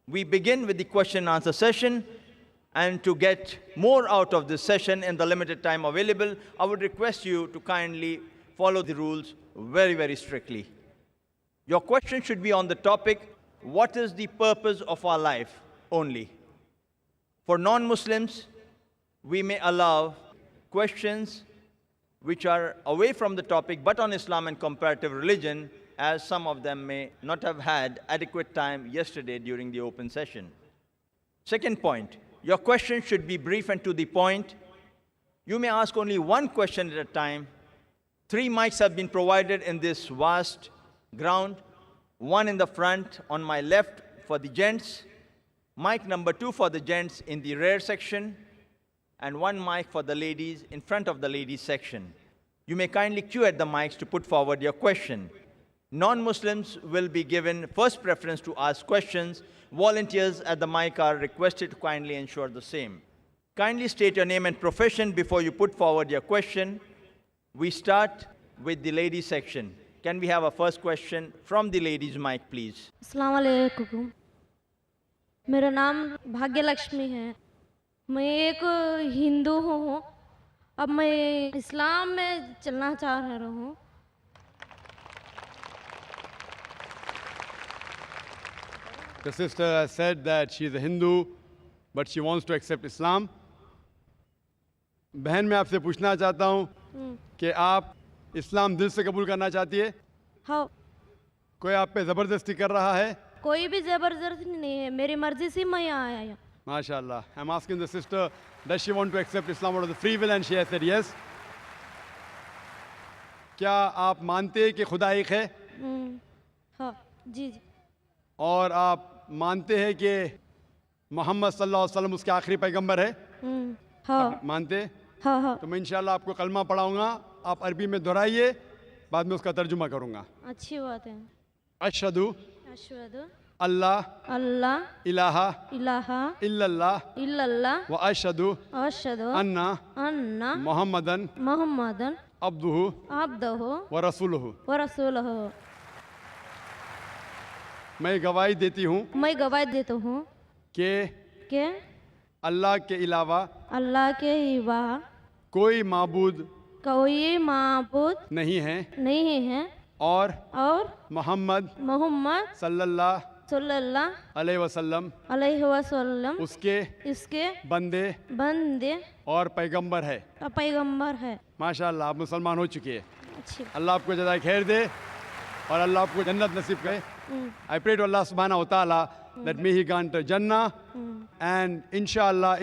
We begin with the question and answer session. And to get more out of this session in the limited time available, I would request you to kindly follow the rules very, very strictly. Your question should be on the topic, what is the purpose of our life only? For non-Muslims, we may allow questions which are away from the topic but on Islam and comparative religion, as some of them may not have had adequate time yesterday during the open session. Second point, your question should be brief and to the point. You may ask only one question at a time. 3 mics have been provided in this vast ground. One in the front on my left for the gents, mic number 2 for the gents in the rear section, and 1 mic for the ladies in front of the ladies section. You may kindly queue at the mics to put forward your question. Non-Muslims will be given first preference to ask questions. Volunteers at the mic are requested to kindly ensure the same. Kindly state your name and profession before you put forward your question. We start with the ladies section. Can we have a first question from the ladies mic, please? अस्सलाम वालेकुम। मेरा नाम भाग्य लक्ष्मी है। मैं एक हिंदू हूँ। अब मैं इस्लाम में चलना चाह रहा हूँ। The sister has said that she is a Hindu, but she wants to accept Islam. बहन मैं आपसे पूछना चाहता हूँ कि आप इस्लाम दिल से कबूल करना चाहती है? हाँ। कोई आप पे ज़बरदस्ती कर रहा है? कोई भी ज़बरदस्ती नहीं है, मेरी मर्जी से मैं यहाँ आया। MashaAllah. I'm asking the sister, does she want to accept Islam out of the free will? And she has said yes. क्या आप मानते हैं कि खुदा एक है? हाँ, जी जी। और आप मानते हैं कि मोहम्मद सल्लल्लाहु अलैहि वसल्लम उसके आखिरी पैगंबर है? हाँ। मानते? हाँ हाँ। तो मैं इंशाल्लाह आपको कलमा पढ़ाऊंगा, आप अरबी में दोहराइए, बाद में उसका तर्जुमा करूंगा। अच्छी बात है। अशहदु अशहदु अल्लाह अल्लाह इलाहा इलाहा इल्लल्लाह इल्लल्लाह व अशहदु अशहदु अन्ना अन्ना मोहम्मदन मुहम्मदन अब्दुहु अब्दुहु व रसूलुहु। व रसूलुहु। मैं गवाही देती हूँ मैं गवाही देता हूँ कि अल्लाह के अलावा के सिवा कोई माबूद कोई माबूद नहीं है नहीं है और मोहम्मद सल्लल्लाहु अलैहि वसल्लम उसके बंदे और पैगंबर है। माशाअल्लाह, आप मुसलमान हो चुकी है। अल्लाह आपको जज़ाए खैर दे और अल्लाह आपको जन्नत नसीब करे। I pray to Allah subhanahu wa ta'ala that may he grant Jannah, and inshallah,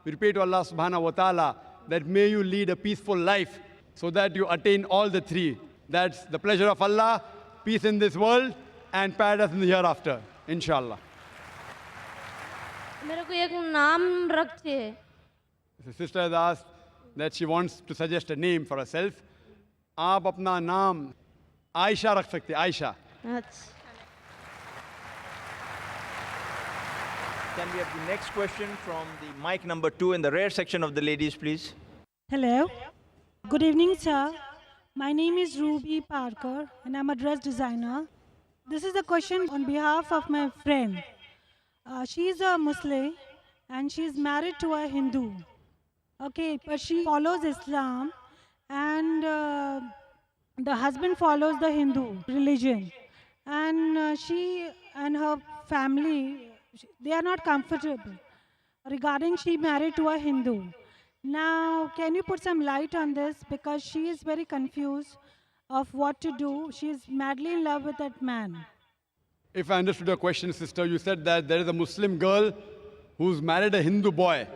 we pray to Allah subhanahu wa ta'ala that may you lead a peaceful life so that you attain all the three. That's the pleasure of Allah, peace in this world and paradise in the hereafter, inshallah. मेरे को एक नाम रखिए। The sister has asked that she wants to suggest a name for herself. आप अपना नाम आयशा रख सकते हैं, Ayesha. Can we have the next question from the mic number 2 in the rear section of the ladies, please? Hello. Good evening, sir. My name is Ruby Parker, and I'm a dress designer. This is a question on behalf of my friend. She is a Muslim, and she is married to a Hindu. Okay, but she follows Islam, and the husband follows the Hindu religion. And she and her family, they are not comfortable regarding she married to a Hindu. Now, can you put some light on this? Because she is very confused of what to do. She is madly in love with that man. If I understood your question, sister, you said that there is a Muslim girl who's married a Hindu boy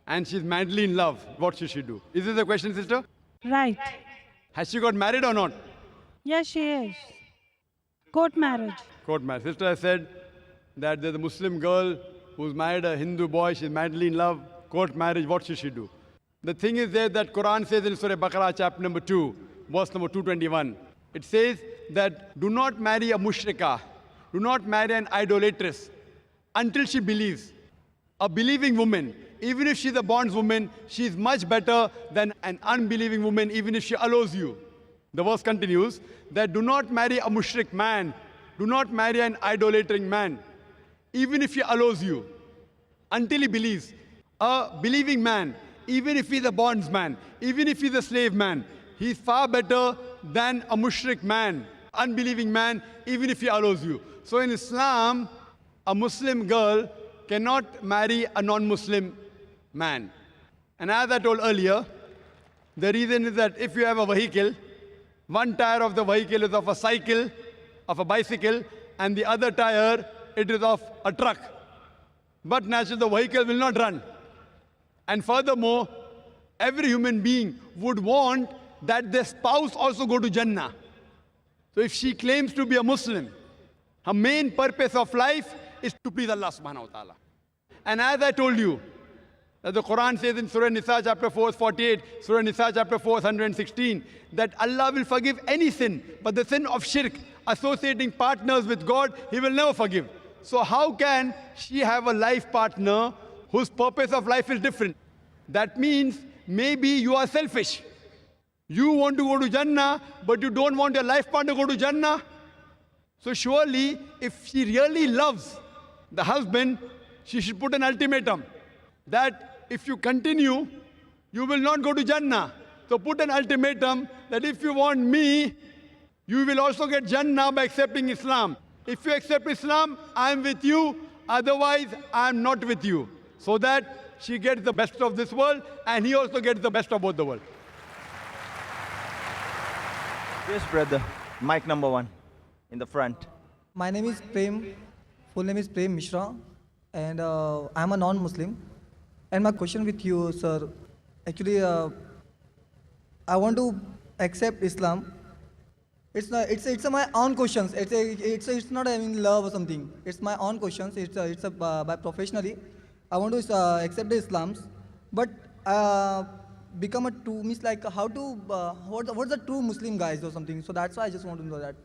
and she's madly in love. What should she do? Is this the question, sister? Right. Has she got married or not? Yes, she is. Court marriage. Court marriage. Sister has said that there's a Muslim girl who's married a Hindu boy, she's madly in love, court marriage, what should she do? The thing is there that Quran says in Surah Baqarah chapter number 2, verse number 221, it says that do not marry a mushrikah, do not marry an idolatress until she believes. A believing woman, even if she's a bondswoman, she's much better than an unbelieving woman, even if she allows you. The verse continues that do not marry a mushrik man, do not marry an idolating man. even if he allows you, until he believes. A believing man, even if he's a bondsman, even if he's a slave man, he's far better than a mushrik man, unbelieving man, even if he allows you. So in Islam, a Muslim girl cannot marry a non-Muslim man. And as I told earlier, the reason is that if you have a vehicle, one tire of the vehicle is of a cycle, of a bicycle, and the other tire, it is of a truck. But naturally, the vehicle will not run. And furthermore, every human being would want that their spouse also go to Jannah. So if she claims to be a Muslim, her main purpose of life is to please Allah subhanahu wa ta'ala. And as I told you, that the Quran says in Surah Nisa chapter 4, 48, Surah Nisa chapter 4, 116, that Allah will forgive any sin, but the sin of shirk, associating partners with God, He will never forgive. So how can she have a life partner whose purpose of life is different? That means maybe you are selfish. You want to go to Jannah, but you don't want your life partner to go to Jannah. So surely, if she really loves the husband, she should put an ultimatum that if you continue, you will not go to Jannah. So put an ultimatum that if you want me, you will also get Jannah by accepting Islam. If you accept Islam, I am with you. Otherwise, I am not with you. So that she gets the best of this world and he also gets the best of both the world. Yes, brother. Mic number 1 in the front. My name is Prem. Full name is Prem Mishra. And I'm a non-Muslim. And my question with you, sir, actually, I want to accept Islam. It's my own questions. It's not in love or something. It's my own questions. By professionally, I want to accept the Islams, but become a true means like how to what's the true Muslim guys or something. So that's why I just want to know that.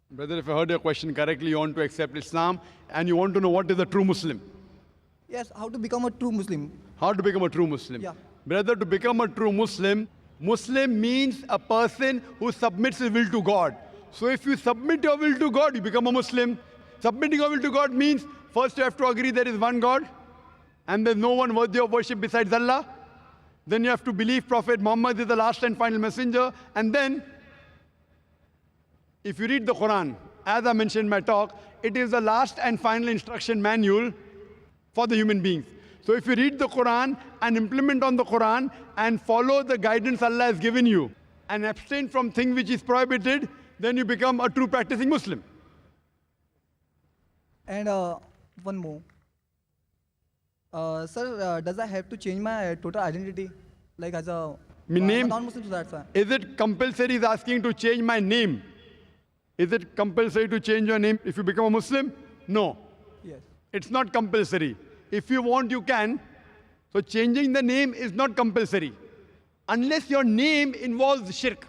Brother, if I heard your question correctly, you want to accept Islam and you want to know what is a true Muslim. Yes, how to become a true Muslim. How to become a true Muslim. Yeah. Brother, to become a true Muslim, Muslim means a person who submits his will to God. So if you submit your will to God, you become a Muslim. Submitting your will to God means first you have to agree there is one God and there's no one worthy of worship besides Allah. Then you have to believe Prophet Muhammad is the last and final messenger. And then, if you read the Quran, as I mentioned in my talk, it is the last and final instruction manual for the human beings. So if you read the Quran and implement on the Quran and follow the guidance Allah has given you and abstain from things which is prohibited, then you become a true practicing Muslim. And one more. Sir, does I have to change my total identity? Like as a Name? non-Muslim, so that's why. Is it compulsory is asking to change my name? Is it compulsory to change your name if you become a Muslim? No. Yes. It's not compulsory. If you want, you can. So changing the name is not compulsory. Unless your name involves shirk.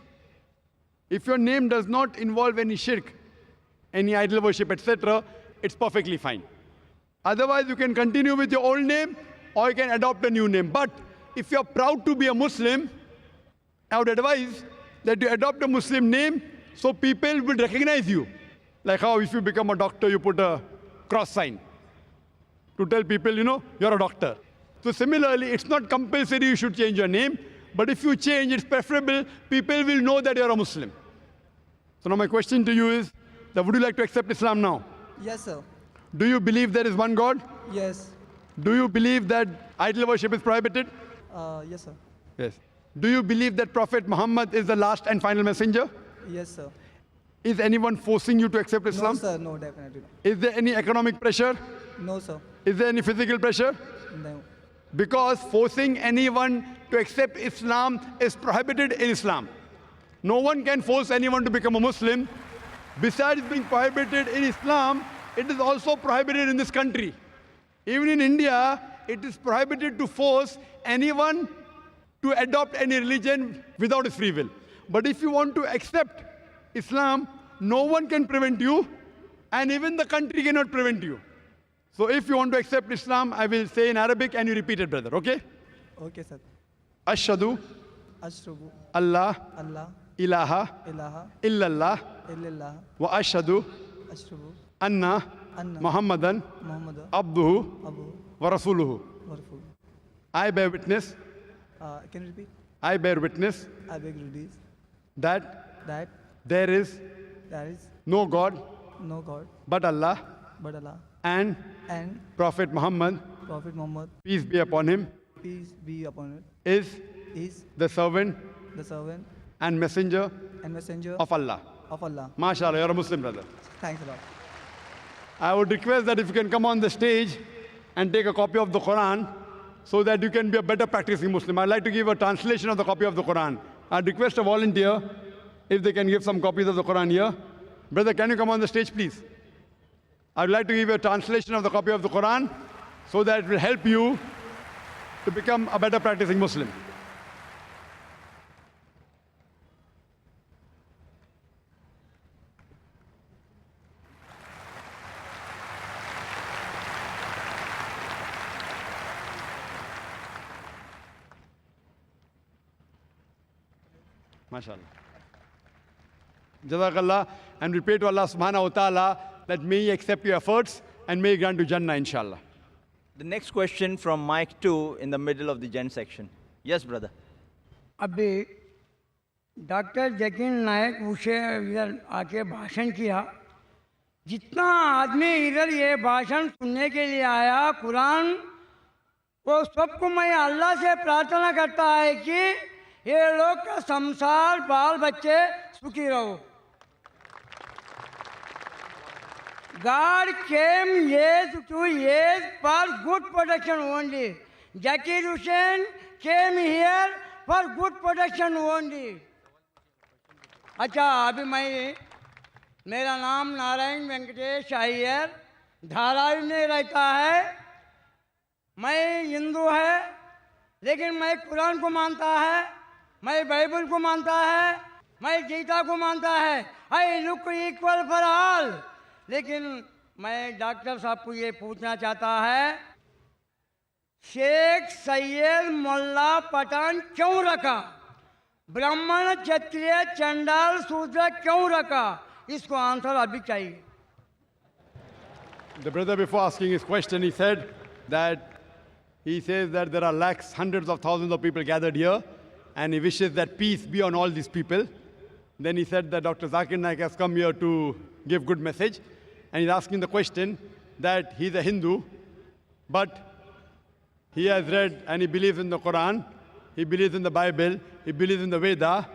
If your name does not involve any shirk, any idol worship, etc., it's perfectly fine. Otherwise, you can continue with your old name or you can adopt a new name. But if you're proud to be a Muslim, I would advise that you adopt a Muslim name so people will recognize you. Like how if you become a doctor, you put a cross sign to tell people, you're a doctor. So similarly, it's not compulsory you should change your name, but if you change, it's preferable. People will know that you're a Muslim. So now my question to you is, would you like to accept Islam now? Yes, sir. Do you believe there is one God? Yes. Do you believe that idol worship is prohibited? Yes, sir. Yes. Do you believe that Prophet Muhammad is the last and final messenger? Yes, sir. Is anyone forcing you to accept Islam? No, sir. No, definitely not. Is there any economic pressure? No, sir. Is there any physical pressure? No. Because forcing anyone to accept Islam is prohibited in Islam. No one can force anyone to become a Muslim. Besides being prohibited in Islam, it is also prohibited in this country. Even in India, it is prohibited to force anyone to adopt any religion without his free will. But if you want to accept Islam, no one can prevent you, and even the country cannot prevent you. So if you want to accept Islam, I will say in Arabic and you repeat it, brother, okay? Okay, sir. Ashhadu Ashrabu Allah Allah ilaha ilaha illallah illallah wa ashhadu ashrabu Anna Anna Muhammadan Muhammad Abduhu Abu wa Rasuluhu. Warful. I bear witness, Can you repeat? I bear witness I beg release that that there is there is no God no God but Allah but Allah and and Prophet Muhammad, Prophet Muhammad, peace be upon him, peace be upon it, is is the servant the servant and messenger and messenger of Allah. of Allah. MashaAllah, you're a Muslim brother. Thanks a lot. I would request that if you can come on the stage and take a copy of the Quran so that you can be a better practicing Muslim. I'd like to give a translation of the copy of the Quran. I'd request a volunteer if they can give some copies of the Quran here. Brother, can you come on the stage, please? I'd like to give you a translation of the copy of the Quran so that it will help you to become a better practicing Muslim. MashaAllah. Jazakallah. And we pray to Allah subhanahu wa ta'ala that may He accept your efforts and may He grant you Jannah, inshallah. The next question from Mike 2 in the middle of the Gen section. Yes, brother. अभी doctor Zakir नायक उसे इधर आके भाषण किया जितना आदमी इधर ये भाषण सुनने के लिए आया कुरान वो सबको मैं अल्लाह से प्रार्थना करता है कि ये लोग का संसार बाल बच्चे सुखी रहो. God came years to years for good protection only. Zakir Hussain came here for good protection only. अच्छा अभी मैं मेरा नाम नारायण वेंकटेश अय्यर धारावी में रहता है. मैं हिंदू है लेकिन मैं कुरान को मानता है, मैं बाइबल को मानता है, मैं गीता को मानता है. I look equal for all. लेकिन मैं डॉक्टर साहब को ये पूछना चाहता है शेख सैयद मोल्ला पठान क्यों रखा, ब्राह्मण क्षत्रिय चंडाल शूद्र क्यों रखा, इसको आंसर अभी चाहिए. The brother, before asking his question, he said that he says that there are lakhs, hundreds of thousands of people gathered here, and he wishes that peace be on all these people. Then he said that Dr. Zakir Naik has come here to give good message, and he's asking the question that he's a Hindu, but he has read and he believes in the Quran, he believes in the Bible, he believes in the Veda,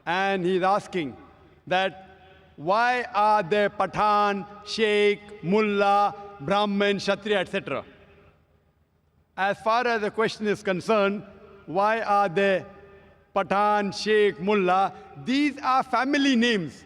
and he's asking that why are there Pathan, Sheikh, Mullah, Brahmin, Kshatriya, etc.? As far as the question is concerned, why are there Pathan, Sheikh, Mullah? These are family names.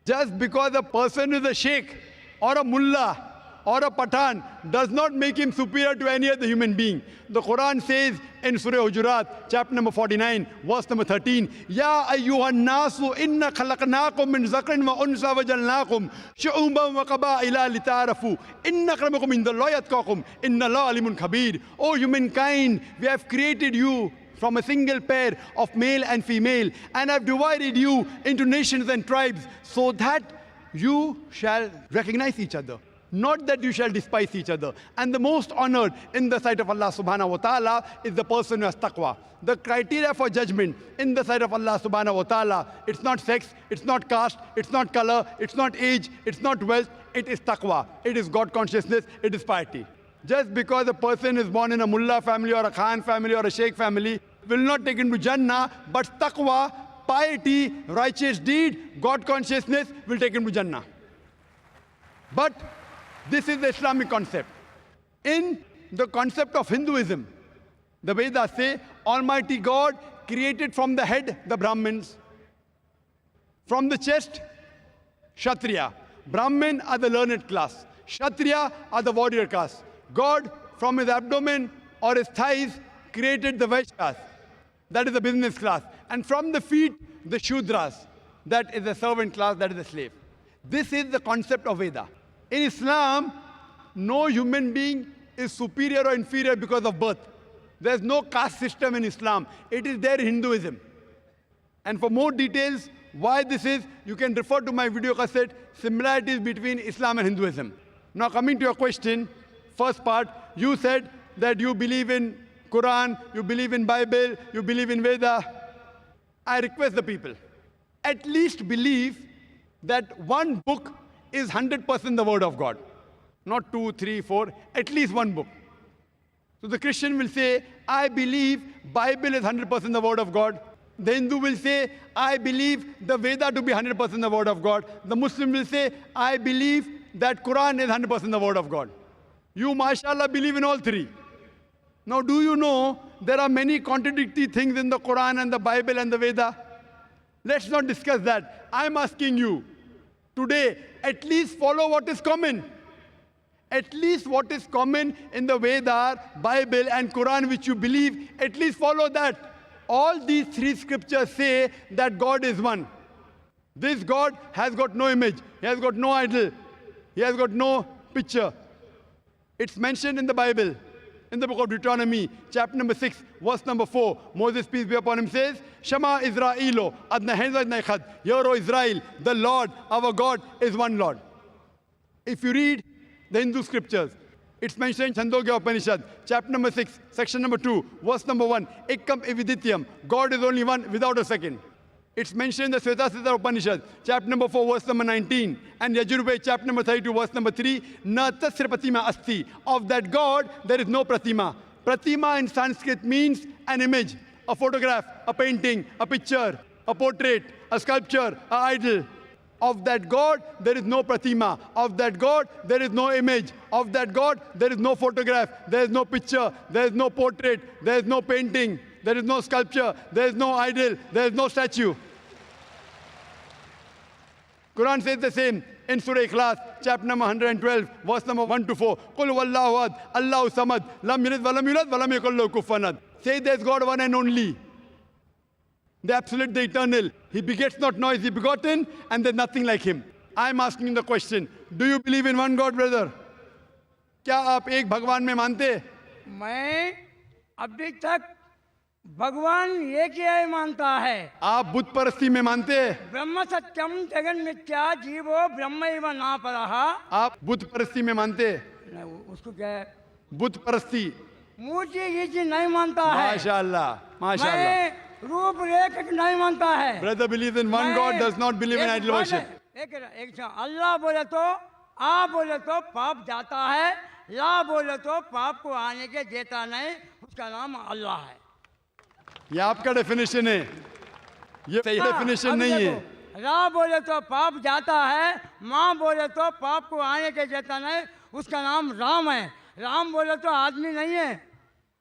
Just because a person is a Sheikh or a Mullah or a Pathan does not make him superior to any other human being. The Quran says in Surah Hujurat, chapter number 49, verse number 13, Ya ayyuhan nasu inna khalaqnakum min zakrin wa unsa wa jalnakum shu'uban wa qaba'ila lita'arafu inna akramakum indallahi atqakum inna Allaha alimun khabir. O humankind, we have created you from a single pair of male and female, and have divided you into nations and tribes so that you shall recognize each other, not that you shall despise each other. And the most honored in the sight of Allah subhanahu wa ta'ala is the person who has taqwa. The criteria for judgment in the sight of Allah subhanahu wa ta'ala, it's not sex, it's not caste, it's not color, it's not age, it's not wealth, it is taqwa. It is God consciousness, it is piety. Just because a person is born in a mullah family or a khan family or a sheikh family will not take him to Jannah, but taqwa, piety, righteous deed, God consciousness will take him to Jannah. But this is the Islamic concept. In the concept of Hinduism, the Vedas say Almighty God created from the head the Brahmins, from the chest Kshatriya. Brahmin are the learned class, Kshatriya are the warrior class. God from his abdomen or his thighs created the Vaishyas, that is the business class, and from the feet the Shudras, that is the servant class, that is the slave. This is the concept of Veda. In Islam, no human being is superior or inferior because of birth. There is no caste system in Islam. It is there in Hinduism. And for more details, Why this is, you can refer to my video cassette, similarities between Islam and Hinduism. Now coming to your question, first part, you said that you believe in Quran, you believe in Bible, you believe in Veda. I request the people, at least believe that one book is 100% the word of God. Not 2, 3, 4, at least one book. So the Christian will say, I believe Bible is 100% the word of God. The Hindu will say, I believe the Veda to be 100% the word of God. The Muslim will say, I believe that Quran is 100% the word of God. You, mashallah, believe in all three. Now, do you know there are many contradictory things in the Quran and the Bible and the Veda? Let's not discuss that. I'm asking you, today, at least follow what is common. At least what is common in the Veda, Bible and Quran which you believe, at least follow that. All these three scriptures say that God is one. This God has got no image. He has got no idol. He has got no picture. It's mentioned in the Bible, in the book of Deuteronomy, chapter number 6, verse number 4. Moses, peace be upon him, says, Shema Israelo, Adna Henza Naichad, Hear, O Israel, the Lord, our God, is one Lord. If you read the Hindu scriptures, it's mentioned in Chandogya Upanishad, chapter number 6, section number 2, verse number 1, Ekam Evidityam, God is only one without a second. It's mentioned in the Svetasita Upanishad, chapter number 4, verse number 19, and Yajurveda, chapter number 32, verse number 3, Na tasra pratima asti. Of that God, there is no pratima. Pratima in Sanskrit means an image, a photograph, a painting, a picture, a portrait, a sculpture, an idol. Of that God, there is no pratima. Of that God, there is no image. Of that God, there is no photograph. There is no picture. There is no portrait. There is no painting. There is no sculpture. There is no idol. There is no statue. Quran says the same in Surah Ikhlas, chapter number 112, verse number 1 to 4. Qul wallahu ahad, Allahu samad, lam yalid wa lam yulad wa lam yakul lahu kufuwan ahad. Say there's God one and only. The absolute, the eternal. He begets not, nor is he begotten, and there's nothing like him. I'm asking the question, do you believe in one God, brother? क्या आप एक भगवान में मानते? मैं अभी तक भगवान एक ही मानता है। आप बुत परस्ती में मानते हैं? ब्रह्म सत्यम जगन मिथ्या जीवो ब्रह्मैव न परः। आप बुत परस्ती में मानते हैं? उसको क्या है? बुत परस्ती। मूर्ति ये चीज नहीं मानता है। माशाअल्लाह, माशाअल्लाह। मैं रूप रेख नहीं मानता है। Brother believes in one God, does not believe in idol worship. एक अल्लाह बोले तो आ बोले तो पाप जाता है, ला बोले तो पाप को आने के देता नहीं, उसका नाम अल्लाह है। ये आपका डेफिनेशन है, ये सही डेफिनेशन नहीं है। रा बोले तो पाप जाता है, माँ बोले तो पाप को आने के देता नहीं, उसका नाम राम है। राम बोले तो आदमी नहीं है,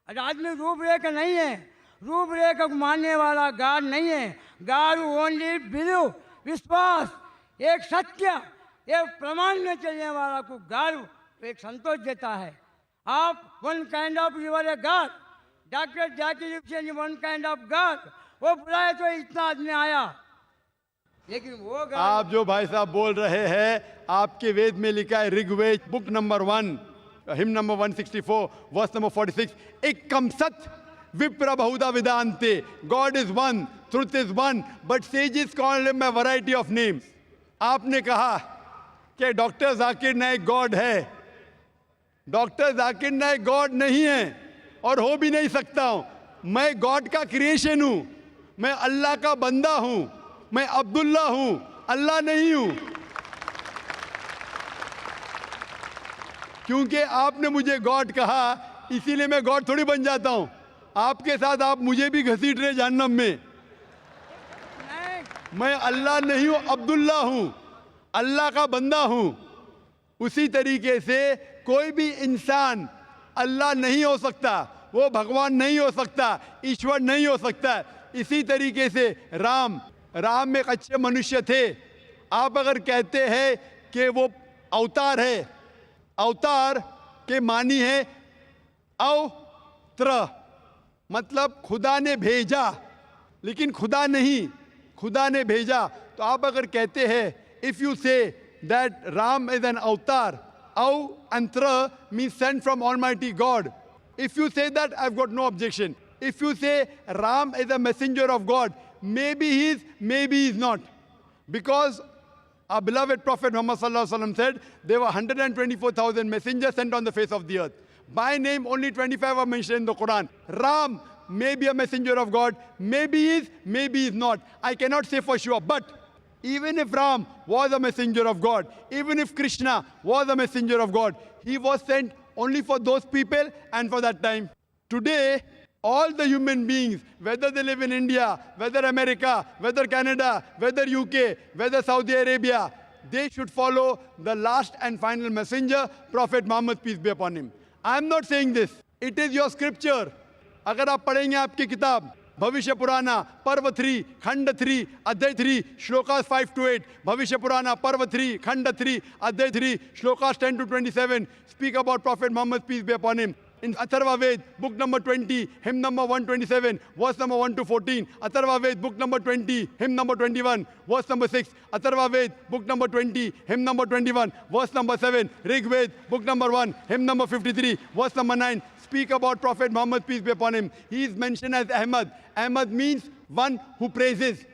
आदमी रूपरेख नहीं है, रूपरेख को मानने वाला गॉड नहीं है। गॉड ओनली बिलीव, विश्वास, एक सत्य, एक प्रमाण में चलने वाला को गॉड एक संतोष देता है। आप one kind of you're a God, doctor Zakir Hussain one kind of God, वो बुलाए तो इतना आदमी आया, लेकिन वो गॉड। आप जो भाई साहब बोल रहे हैं, आपके वेद में लिखा है, Rigveda book number 1, hymn number 164, verse number 46, एकम सत विप्र बहुधा वेदांते, God is one, truth is one, but sages call him a variety of names. आपने कहा कि डॉक्टर जाकिर नाइक गॉड है। डॉक्टर जाकिर नाइक गॉड नहीं है और हो भी नहीं सकता हूं। मैं गॉड का क्रिएशन हूं, मैं अल्लाह का बंदा हूं, मैं अब्दुल्ला हूं, अल्लाह नहीं हूं। क्योंकि आपने मुझे गॉड कहा, इसीलिए मैं गॉड थोड़ी बन जाता हूं। आपके साथ आप मुझे भी घसीट रहे जहन्नम में। मैं अल्लाह नहीं हूं, अब्दुल्ला हूं, अल्लाह का बंदा हूं। उसी तरीके से कोई भी इंसान अल्लाह नहीं हो सकता, वो भगवान नहीं हो सकता, ईश्वर नहीं हो सकता। इसी तरीके से राम एक अच्छे मनुष्य थे। आप अगर कहते हैं कि वो अवतार है, अवतार के मानी है अवत्र, मतलब खुदा ने भेजा, लेकिन खुदा नहीं, खुदा ने भेजा। तो आप अगर कहते हैं, if you say that Ram is an अवतार, अंत्र means sent from Almighty God. If you say that, I've got no objection. If you say Ram is a messenger of God, maybe he is, maybe he is not. Because our beloved Prophet Muhammad sallallahu alaihi wasallam said there were 124,000 messengers sent on the face of the earth. By name, only 25 are mentioned in the Quran. Ram may be a messenger of God, maybe he is, maybe he is not. I cannot say for sure. But even if Ram was a messenger of God, even if Krishna was a messenger of God, he was sent only for those people and for that time. Today, all the human beings, whether they live in India, whether America, whether Canada, whether UK, whether Saudi Arabia, they should follow the last and final messenger, Prophet Muhammad, peace be upon him. I am not saying this. It is your scripture. अगर आप पढ़ेंगे आपकी किताब भविष्य पुराना पर्व 3 खंड 3 अध्याय 3 श्लोकास 5 to 8 भविष्य पुराना पर्व 3 खंड 3 अध्याय 3 shlokas 10 to 27 speak about Prophet Muhammad, peace be upon him. In Atharva Ved, book number 20, hymn number 127, verse number 1 to 14. Atharva Ved, book number 20, hymn number 21, verse number 6. Atharva Ved, book number 20, hymn number 21, verse number 7. Rig Ved, book number 1, hymn number 53, verse number 9. Speak about Prophet Muhammad, peace be upon him. He is mentioned as Ahmad. Ahmad means one who praises.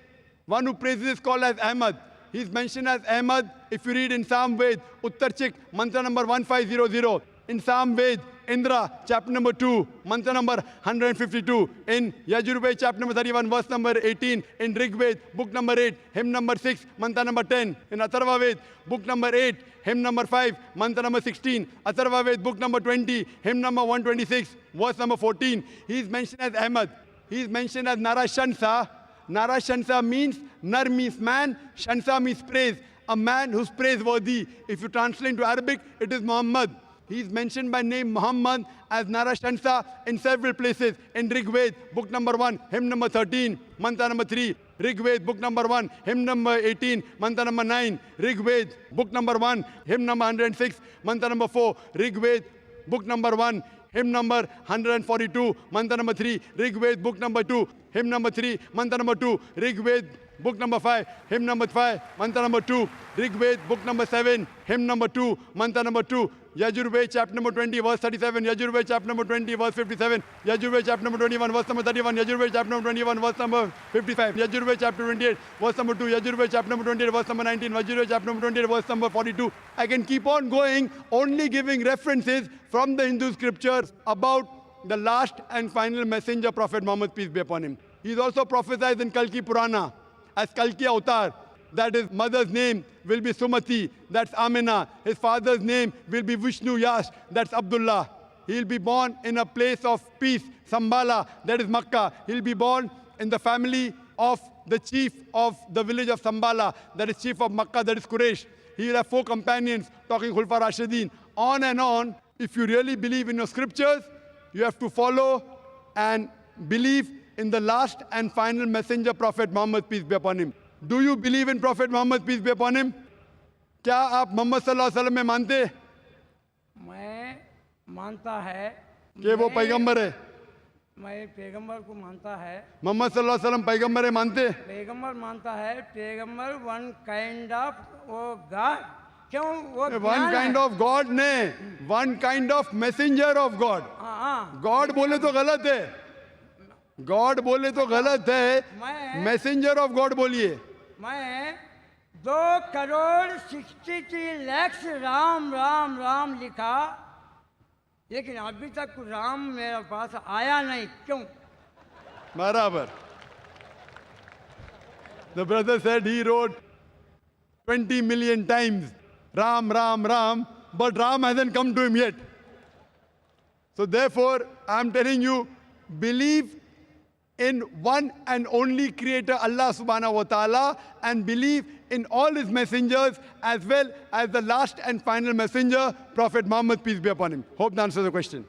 One who praises is called as Ahmad. He is mentioned as Ahmad. If you read in Psalm Ved, Uttarchik, mantra number 1500. In Psalm Ved, Indra, chapter number 2, mantra number 152. In Yajurved, chapter number 31, verse number 18. In Rigved, book number 8, hymn number 6, mantra number 10. In Atharva Ved, book number 8, hymn number 5, mantra number 16. Atharva Ved, book number 20, hymn number 126, verse number 14. He is mentioned as Ahmad. He is mentioned as Narashansa. Narashansa means, Nar means man, Shansa means praise. A man who's praiseworthy. If you translate into Arabic, it is Muhammad. He is mentioned by name Muhammad as Narashansa in several places. In Rigved, book number 1, hymn number 13, mantra number 3. Rigved, book number 1, hymn number 18, mantra number 9. Rigved, book number 1, hymn number 106, mantra number 4. Rigved, book number 1, hymn number 142, mantra number 3. Rigved, book number 2, hymn number 3, mantra number 2. Rigved, book number 5, hymn number 5, mantra number 2. Rigved, book number 7, hymn number 2, mantra number 2. Yajurved, chapter number 20, verse 37. Yajurved, chapter number 20, verse 57. Yajurved, chapter number 21, verse number 31. Yajurved, chapter number 21, verse number 55. Yajurved, chapter 28, verse number 2. Yajurved, chapter number 28, verse number 19. Yajurved, chapter number 28, verse number 42. I can keep on going, only giving references from the Hindu scriptures about the last and final messenger, Prophet Muhammad, peace be upon him. He is also prophesied in Kalki Purana as Kalki Avatar. That his mother's name will be Sumati, that's Amina. His father's name will be Vishnu Yash, that's Abdullah. He'll be born in a place of peace, Sambala, that is Makkah. He'll be born in the family of the chief of the village of Sambala, that is chief of Makkah, that is Quraysh. He'll have 4 companions, talking Khulfa Rashidin. On and on. If you really believe in your scriptures, you have to follow and believe in the last and final messenger, Prophet Muhammad, peace be upon him. Do you believe in Prophet Muhammad, peace be upon him? क्या आप मोहम्मद सल्लल्लाहु अलैहि वसल्लम में मानते हैं? मैं मानता है कि वो पैगंबर है? मैं पैगंबर को मानता है मोहम्मद सल्लल्लाहु अलैहि वसल्लम पैगंबर है, मानते हैं? पैगंबर मानता है पैगंबर वन काइंड ऑफ वो गॉड क्यों वो वन काइंड ऑफ गॉड ने one kind of messenger of God God बोले तो गलत है गॉड बोले तो गलत है मैसेंजर ऑफ गॉड बोलिए मैं 2,63 लाख राम राम राम लिखा लेकिन अभी तक राम मेरे पास आया नहीं क्यों बराबर The brother said he wrote 20 million times Ram, Ram, Ram, but Ram hasn't come to him yet. So therefore, I'm telling you, believe in one and only creator Allah subhanahu wa ta'ala and believe in all his messengers as well as the last and final messenger, Prophet Muhammad, peace be upon him. Hope that answers the question.